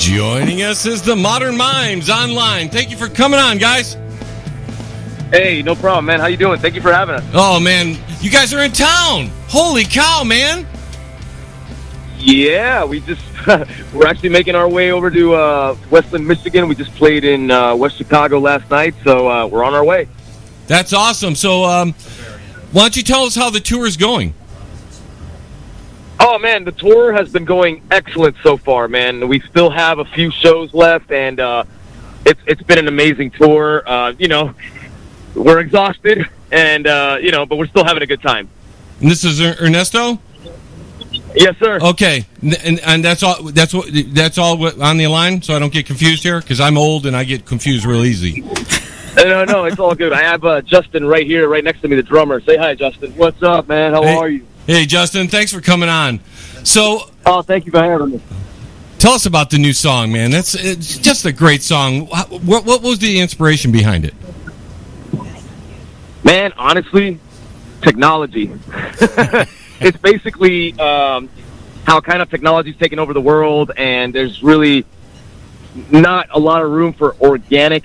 Joining us is the Modern Mimes online. Thank you for coming on, guys. Hey, no problem, man. How you doing? Thank you for having us. Oh, man. You guys are in town. Holy cow, man. Yeah, we just we're actually making our way over to Westland, Michigan. We just played in West Chicago last night, so we're on our way. That's awesome. So why don't you tell us how the tour is going? Oh, man, the tour has been going excellent so far, man. We still have a few shows left, and it's been an amazing tour. We're exhausted, and but we're still having a good time. And this is Ernesto? Yes, sir. Okay, and that's all. That's all on the line, so I don't get confused here, because I'm old and I get confused real easy. No, it's all good. I have Justin right here, right next to me, the drummer. Say hi, Justin. What's up, man? How are you? Hey, Justin. Thanks for coming on. So, thank you for having me. Tell us about the new song, man. It's just a great song. What was the inspiration behind it? Man, honestly, technology. It's basically how kind of technology's taken over the world, and there's really not a lot of room for organic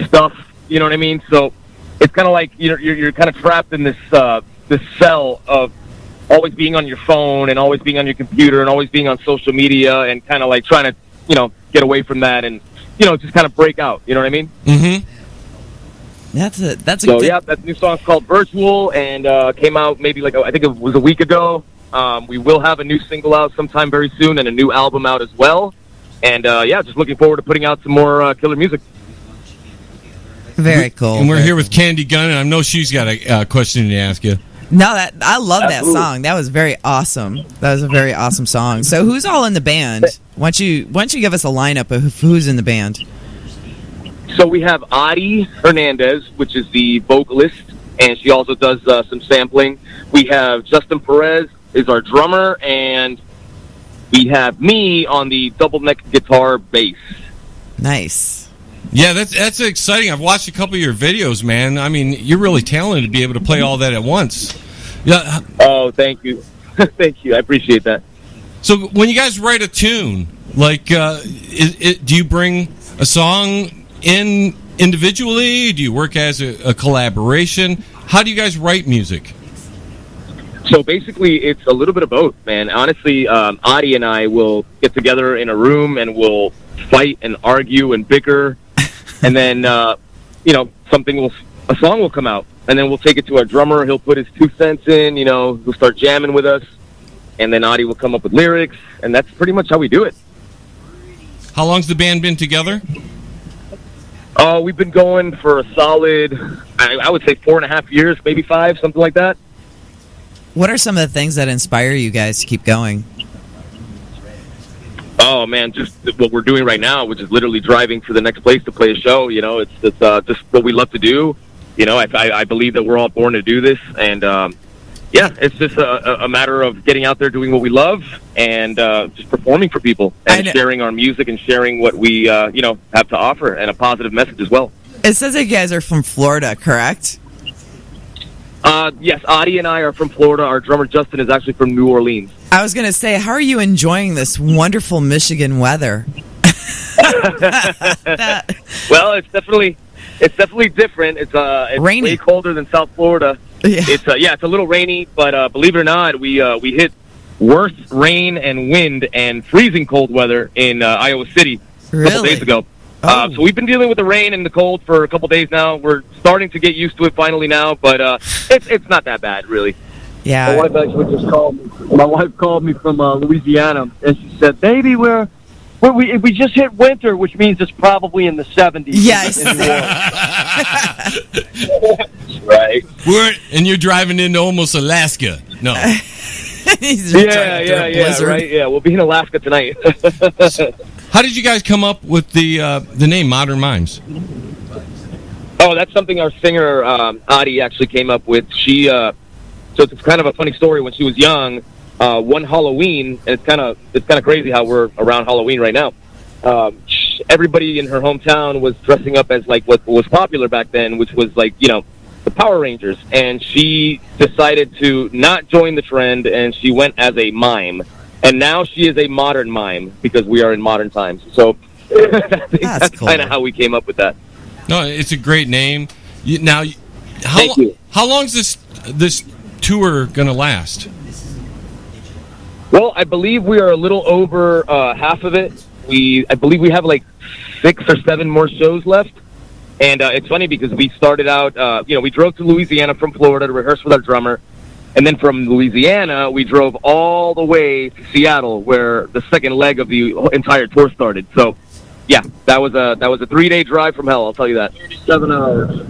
stuff. You know what I mean? So it's kind of like you're kind of trapped in this cell of always being on your phone and always being on your computer and always being on social media, and kind of like trying to get away from that and just kind of break out. You know what I mean? Mm-hmm. That's a so yeah, that new song's called Virtual, and came out maybe I think it was a week ago. We will have a new single out sometime very soon, and a new album out as well. And just looking forward to putting out some more killer music. Very cool. And we're here with Candy Gunn, and I know she's got a question to ask you. No, I love that song. That was very awesome. That was a very awesome song. So who's all in the band? Why don't you give us a lineup of who's in the band? So we have Adi Hernandez, which is the vocalist, and she also does some sampling. We have Justin Perez is our drummer, and we have me on the double neck guitar bass. Nice. Yeah, that's exciting. I've watched a couple of your videos, man. I mean, you're really talented to be able to play all that at once. Yeah. Oh, thank you. Thank you. I appreciate that. So when you guys write a tune, do you bring a song in individually? Do you work as a collaboration? How do you guys write music? So basically, it's a little bit of both, man. Honestly, Adi and I will get together in a room and we'll fight and argue and bicker, and then a song will come out, and then we'll take it to our drummer. He'll put his 2 cents in. He'll start jamming with us, and then Adi will come up with lyrics, and that's pretty much how we do it. How long's the band been together? We've been going for a solid, I would say 4.5 years, maybe 5, something like that. What are some of the things that inspire you guys to keep going? Oh, man, just what we're doing right now, which is literally driving to the next place to play a show. It's just what we love to do. I believe that we're all born to do this, and it's just a matter of getting out there, doing what we love, and just performing for people and sharing our music and sharing what we have to offer, and a positive message as well. It says that you guys are from Florida, correct? Yes, Adi and I are from Florida. Our drummer Justin is actually from New Orleans. I was going to say, how are you enjoying this wonderful Michigan weather? Well, it's definitely different. It's rainy. Way colder than South Florida. Yeah. It's a little rainy, but believe it or not, we hit worse rain and wind and freezing cold weather in Iowa City a couple days ago. Oh. So we've been dealing with the rain and the cold for a couple days now. We're starting to get used to it finally now, but it's not that bad, really. Yeah. My wife actually just called me. My wife called me from Louisiana, and she said, "Baby, we just hit winter, which means it's probably in the 70s." Yes. Right. And you're driving into almost Alaska. No. Yeah, right. Yeah, we'll be in Alaska tonight. How did you guys come up with the name Modern Mimes? Oh, that's something our singer Adi actually came up with. She so it's kind of a funny story. When she was young, one Halloween, and it's kind of crazy how we're around Halloween right now. Everybody in her hometown was dressing up as like what was popular back then, which was like the Power Rangers, and she decided to not join the trend, and she went as a mime. and now she is a modern mime because we are in modern times. So that's cool. kind of how we came up with that. No, it's a great name. Now, Thank you. how long is this tour going to last? Well, I believe we are a little over half of it. I believe we have like 6 or 7 more shows left. And it's funny because we started out, we drove to Louisiana from Florida to rehearse with our drummer. And then from Louisiana, we drove all the way to Seattle, where the second leg of the entire tour started. So, yeah, that was a 3-day drive from hell, I'll tell you that. 37 hours.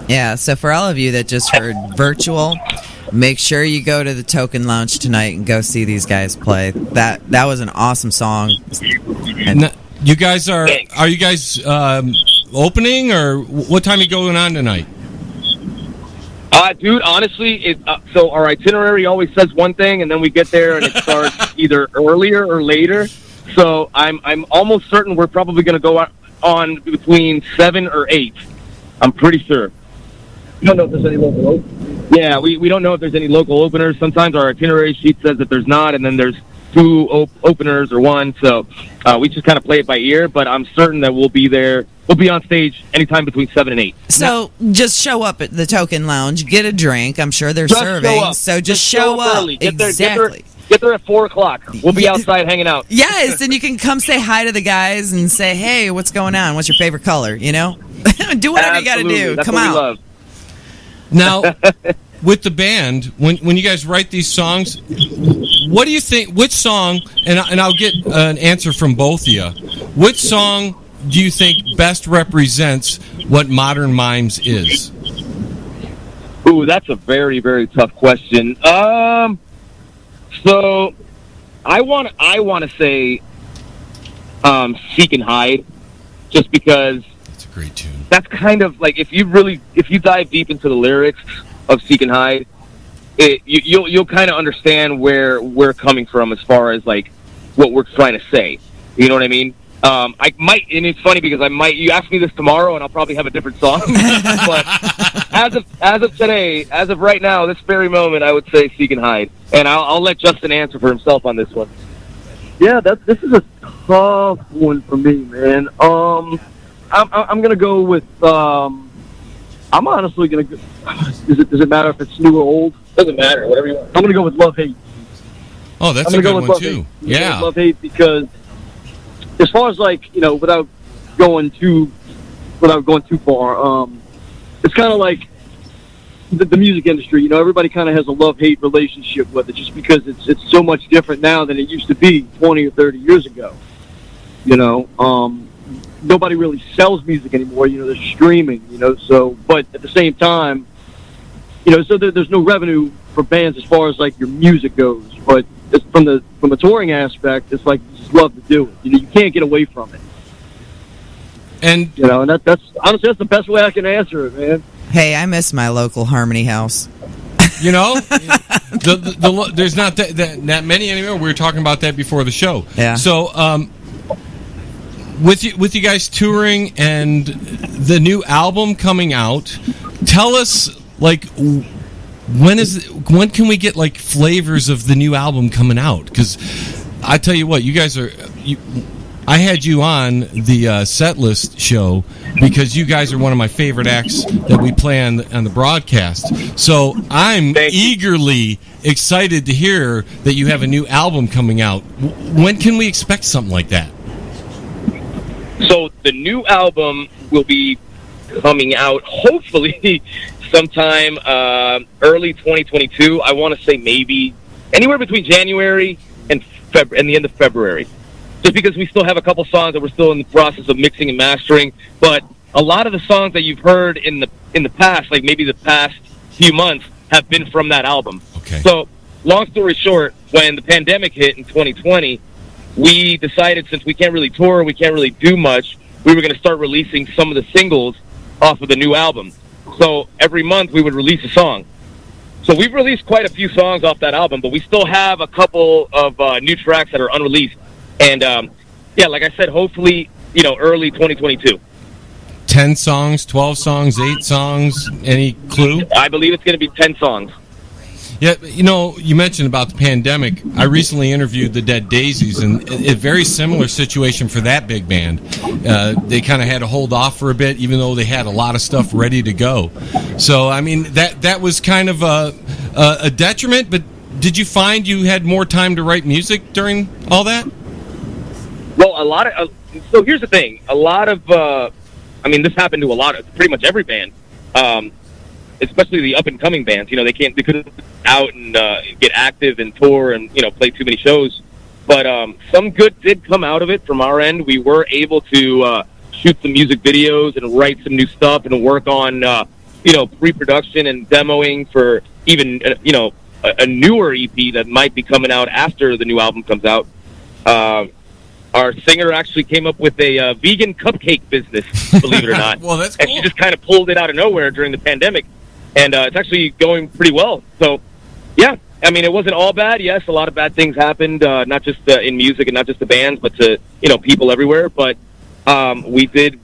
Yeah, so for all of you that just heard virtual, make sure you go to the Token Lounge tonight and go see these guys play. That was an awesome song. And you guys are you guys opening, or what time are you going on tonight? Dude, honestly, so our itinerary always says one thing, and then we get there and it starts either earlier or later. So I'm almost certain we're probably going to go on between 7 or 8. I'm pretty sure. You don't know if there's any local openers? Yeah, we don't know if there's any local openers. Sometimes our itinerary sheet says that there's not, and then there's 2 openers or 1. So we just kind of play it by ear, but I'm certain that we'll be there. We'll be on stage anytime between 7 and 8. So just show up at the Token Lounge, get a drink. I'm sure they're serving. So just show up. Early. Exactly. Get there at 4 o'clock. We'll be outside hanging out. Yes, and you can come say hi to the guys and say, hey, what's going on? What's your favorite color? You know? Do whatever you got to do. That's come what out. We love. Now, with the band, when you guys write these songs, what do you think? Which song? And I'll get an answer from both of you. Which song do you think best represents what Modern Mimes is? Ooh, that's a very, very tough question. So I want to say Seek and Hide, just because it's a great tune. That's kind of like if you dive deep into the lyrics of Seek and Hide, you'll kind of understand where we're coming from as far as like what we're trying to say. You know what I mean? I might, and it's funny because you ask me this tomorrow and I'll probably have a different song. But as of today, as of right now, this very moment, I would say Seek and Hide. And I'll let Justin answer for himself on this one. Yeah, this is a tough one for me, man. I'm gonna go with. I'm honestly gonna go. Does it matter if it's new or old? Doesn't matter, whatever you want. I'm gonna go with Love Hate. Oh, that's a good one too. Yeah, Love Hate, because as far as like, without going too far, it's kind of like the music industry. Everybody kind of has a love-hate relationship with it, just because it's so much different now than it used to be 20 or 30 years ago. Nobody really sells music anymore. They're streaming. So, but at the same time, so there's no revenue for bands as far as like your music goes. But it's from a touring aspect, it's like you just love to do it. You can't get away from it. And and that's honestly that's the best way I can answer it, man. Hey, I miss my local Harmony House. there's not that many anymore. We were talking about that before the show. Yeah. So, with you guys touring and the new album coming out, tell us like when can we get like flavors of the new album coming out? Because I tell you what, you guys are. I had you on the set list show because you guys are one of my favorite acts that we play on the broadcast. So I'm eagerly excited to hear that you have a new album coming out. When can we expect something like that? So the new album will be coming out hopefully sometime early 2022. I want to say maybe anywhere between January and the end of February. Just because we still have a couple songs that we're still in the process of mixing and mastering, but a lot of the songs that you've heard in the past, like maybe the past few months, have been from that album. Okay. So, long story short, when the pandemic hit in 2020, we decided since we can't really tour, we can't really do much, we were going to start releasing some of the singles off of the new album. So every month we would release a song. So we've released quite a few songs off that album, but we still have a couple of new tracks that are unreleased. And, like I said, hopefully, early 2022. 10 songs, 12 songs, 8 songs, any clue? I believe it's going to be 10 songs. Yeah, you mentioned about the pandemic. I recently interviewed the Dead Daisies, and a very similar situation for that big band. They kind of had to hold off for a bit, even though they had a lot of stuff ready to go. So, I mean, that was kind of a detriment, but did you find you had more time to write music during all that? Well, so here's the thing. A lot of, this happened to pretty much every band. Especially the up-and-coming bands, they couldn't out and get active and tour and, play too many shows. But some good did come out of it from our end. We were able to shoot some music videos and write some new stuff and work on, pre-production and demoing for even, a newer EP that might be coming out after the new album comes out. Our singer actually came up with a vegan cupcake business, believe it or not. Well, that's cool. And she just kind of pulled it out of nowhere during the pandemic. And it's actually going pretty well. So, yeah, it wasn't all bad. Yes, a lot of bad things happened, not just in music and not just the bands, but to, people everywhere. But we did,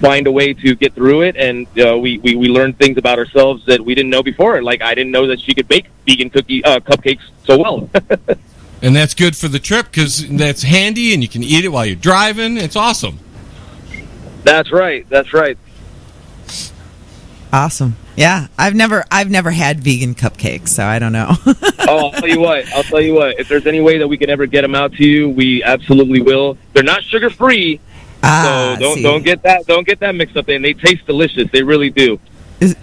find a way to get through it. And we learned things about ourselves that we didn't know before. Like, I didn't know that she could bake vegan cupcakes so well. And that's good for the trip because that's handy and you can eat it while you're driving. It's awesome. That's right. Awesome. Yeah, I've never had vegan cupcakes, so I don't know. I'll tell you what. If there's any way that we can ever get them out to you, we absolutely will. They're not sugar free, so don't get that mixed up. And they taste delicious. They really do.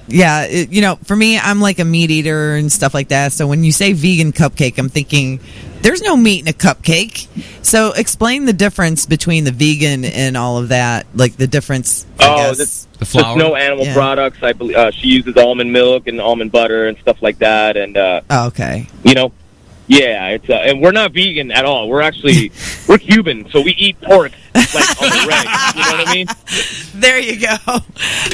Yeah, for me, I'm like a meat eater and stuff like that. So when you say vegan cupcake, I'm thinking there's no meat in a cupcake. So explain the difference between the vegan and all of that, like the difference. The flour. There's no animal products. I believe she uses almond milk and almond butter and stuff like that. And okay. Yeah, it's and we're not vegan at all. We're Cuban, so we eat pork like on the reg. You know what I mean? There you go.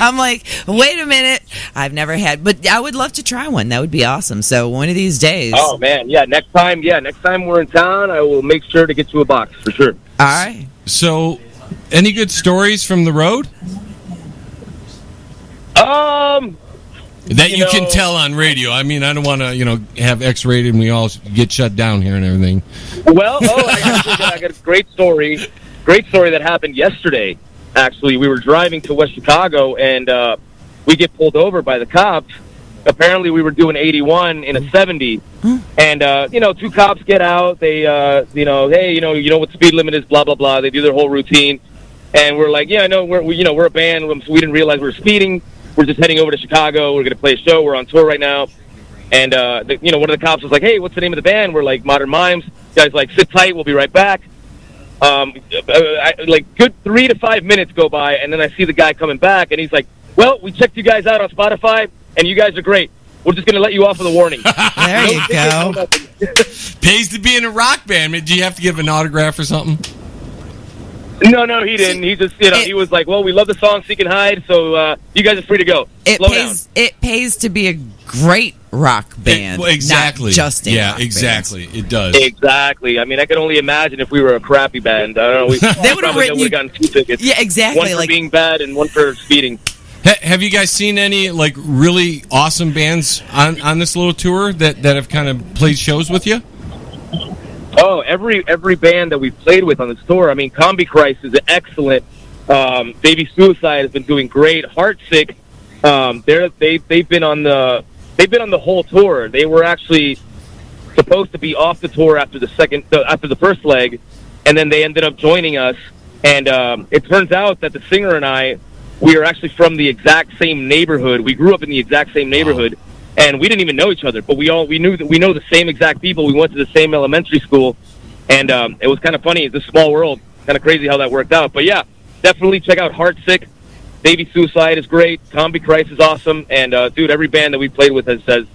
I'm like, wait a minute. I've never had, but I would love to try one. That would be awesome. So one of these days. Oh man, next time we're in town, I will make sure to get you a box for sure. All right. So, any good stories from the road? That you can tell on radio. I don't want to, have X-rated and we all get shut down here and everything. Well, I got a great story that happened yesterday. Actually, we were driving to West Chicago and we get pulled over by the cops. Apparently, we were doing 81 in a 70, and two cops get out. They, hey, you know what the speed limit is, blah blah blah. They do their whole routine, and we're like, yeah, I know, we're a band, so we didn't realize we were speeding. We're just heading over to Chicago. We're going to play a show. We're on tour right now. And, one of the cops was like, hey, what's the name of the band? We're like, Modern Mimes. The guy's like, sit tight. We'll be right back. Good 3 to 5 minutes go by, and then I see the guy coming back, and he's like, well, we checked you guys out on Spotify, and you guys are great. We're just going to let you off with a warning. There you go. Pays to be in a rock band. Do you have to give an autograph or something? No, he didn't. He just, he was like, well, we love the song Seek and Hide, so you guys are free to go. It pays to be a great rock band. Exactly. Not just a rock exactly. band. It does. Exactly. I can only imagine if we were a crappy band. I don't know. They would have gotten 2 tickets. Yeah, exactly. One for being bad and one for speeding. Have you guys seen any really awesome bands on this little tour that have kind of played shows with you? Oh, every band that we've played with on this tour. Combi Christ is excellent. Baby Suicide has been doing great. Heartsick, they've been on the whole tour. They were actually supposed to be off the tour after the first leg, and then they ended up joining us. And it turns out that the singer and I, we are actually from the exact same neighborhood. We grew up in the exact same neighborhood. And we didn't even know each other, but we know the same exact people. We went to the same elementary school, and it was kind of funny. It's a small world. Kind of crazy how that worked out. But yeah, definitely check out Heartsick. Baby Suicide is great. Combi Christ is awesome. And dude, every band that we played with has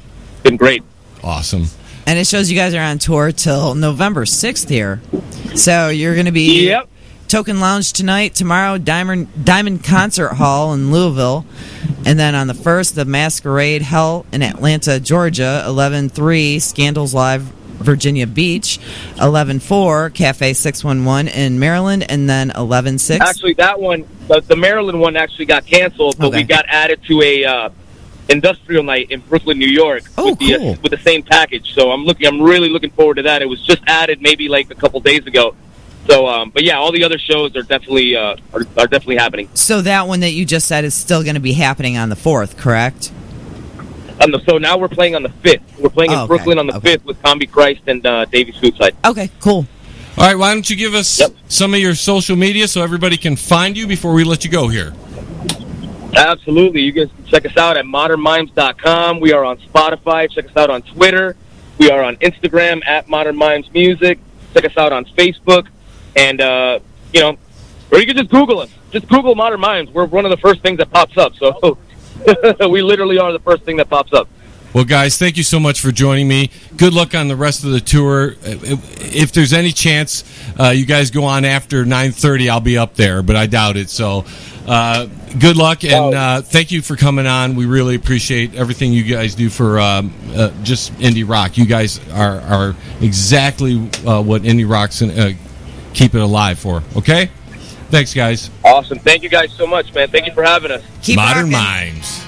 been great. Awesome. And it shows you guys are on tour till November 6th here. So you're going to be Token Lounge tonight, tomorrow Diamond Concert Hall in Louisville, and then on the 1st, the Masquerade Hell in Atlanta, Georgia, 11-3, Scandals Live, Virginia Beach, 11-4, Cafe 611 in Maryland, and then 11-6. Actually, that one, the Maryland one actually got canceled, but we got added to industrial night in Brooklyn, New York, Oh, cool. with the same package. So I'm really looking forward to that. It was just added maybe like a couple days ago. So, but yeah, all the other shows are definitely are definitely happening. So that one that you just said is still going to be happening on the 4th, correct? So now we're playing on the 5th. We're playing in Brooklyn on the 5th with Combi Christ and Davey Scoopside. Okay, cool. All right, why don't you give us some of your social media so everybody can find you before we let you go here? Absolutely. You guys can check us out at modernmimes.com. We are on Spotify. Check us out on Twitter. We are on Instagram at Modern Mimes Music. Check us out on Facebook. And, or you can just Google us. Just Google Modern Mimes. We're one of the first things that pops up. So we literally are the first thing that pops up. Well, guys, thank you so much for joining me. Good luck on the rest of the tour. If there's any chance you guys go on after 9:30, I'll be up there, but I doubt it. So good luck, and thank you for coming on. We really appreciate everything you guys do for just indie rock. You guys are exactly what indie rock's keep it alive for, okay? Thanks, guys. Awesome. Thank you guys so much, man. Thank you for having us. Keep Modern rocking. Mimes.